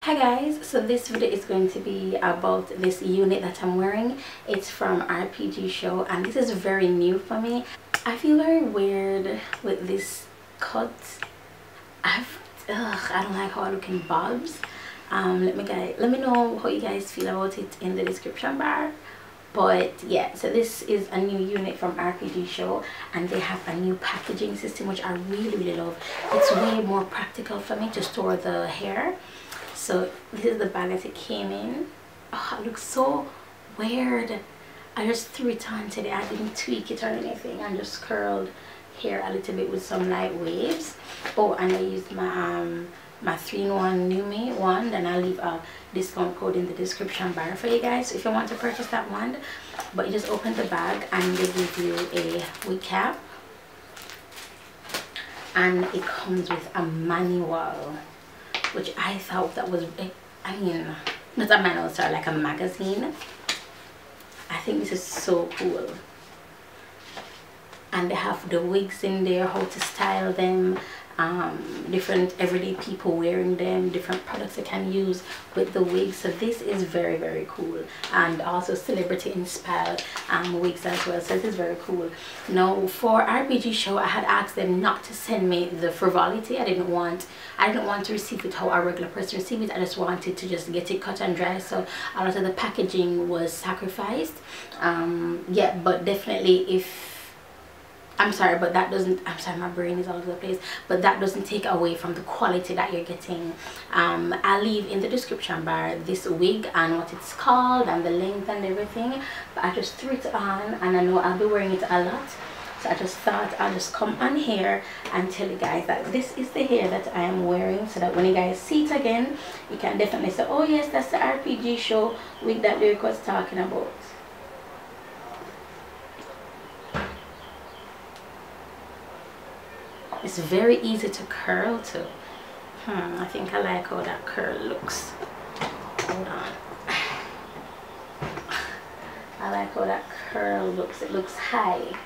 Hi guys, so this video is going to be about this unit that I'm wearing. It's from RPG Show and this is very new for me. I feel very weird with this cut. I don't like how I look in bobs. Let me know how you guys feel about it in the description bar. But yeah, so this is a new unit from RPG Show and they have a new packaging system which I really love. It's way more practical for me to store the hair. So this is the bag that it came in. Oh, it looks so weird. I just threw it on today. I didn't tweak it or anything. I just curled hair a little bit with some light waves. Oh, and I used my my 3-in-1 Numi wand, and I'll leave a discount code in the description bar for you guys if you want to purchase that wand. But you just open the bag and they give you a wig cap, and it comes with a manual, which I thought that was, I mean, not a manual, sorry, like a magazine. I think this is so cool. And they have the wigs in there, how to style them, different everyday people wearing them, different products they can use with the wigs. So this is very cool, and also celebrity inspired wigs as well. So this is very cool. Now for RPG Show, I had asked them not to send me the frivolity. I didn't want to receive it how a regular person receives it. I just wanted to just get it cut and dry, so a lot of the packaging was sacrificed. Yeah, but definitely, if I'm sorry, but that doesn't, I'm sorry, my brain is all over the place, but that doesn't take away from the quality that you're getting. I'll leave in the description bar this wig and what it's called and the length and everything. But I just threw it on, and I know I'll be wearing it a lot, so I just thought I'll just come on here and tell you guys that this is the hair that I am wearing, so that when you guys see it again, you can definitely say, oh yes, that's the RPG Show wig that Lyric was talking about. It's very easy to curl too. I think I like how that curl looks. Hold on. I like how that curl looks. It looks high.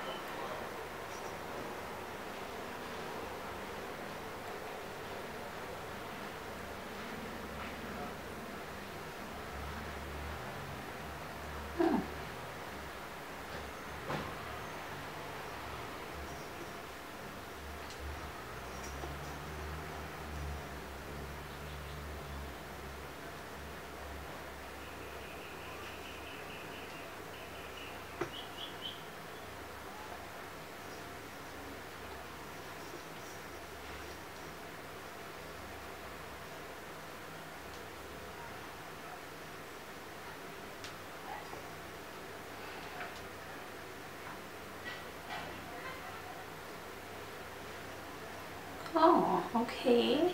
Oh, okay.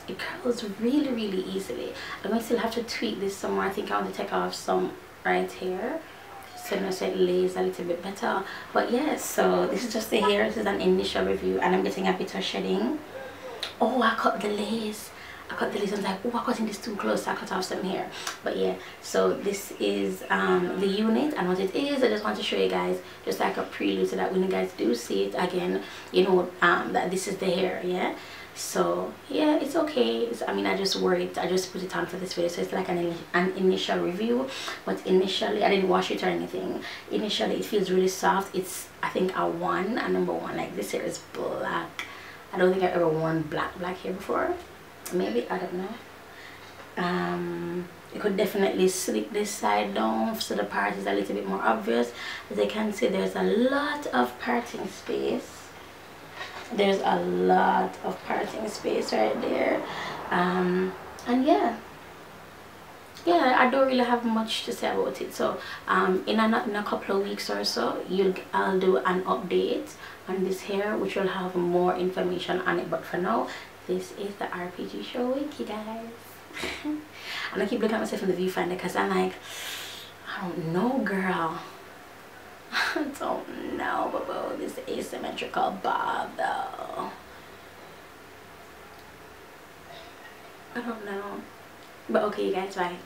It curls really easily. I'm going to still have to tweak this some more. I think I want to take off some right here so it lays a little bit better. But yes, so this is just the hair. This is an initial review, and I'm getting a bit of shedding. Oh, I cut the lace. I cut the lace. I was like, oh, I'm cutting this too close, so I cut off some hair. But yeah, so this is the unit, and what it is, I just want to show you guys just like a prelude, so that when you guys do see it again, you know that this is the hair. Yeah, so yeah, it's okay. I mean, I just wore it, I just put it on for this video, so it's like an initial review. But initially, I didn't wash it or anything. Initially, it feels really soft. It's, I think, a number one. Like, this hair is black. I don't think I've ever worn black hair before. Maybe, I don't know. You could definitely slick this side down so the part is a little bit more obvious. As you can see, there's a lot of parting space. There's a lot of parting space right there. And yeah, I don't really have much to say about it. So in a couple of weeks or so, I'll do an update on this hair, which will have more information on it. But for now, this is the RPG Show wig, you guys. And I keep looking at myself in the viewfinder because I'm like, I don't know, girl. I don't know about this asymmetrical bob though. I don't know. But okay, you guys, bye.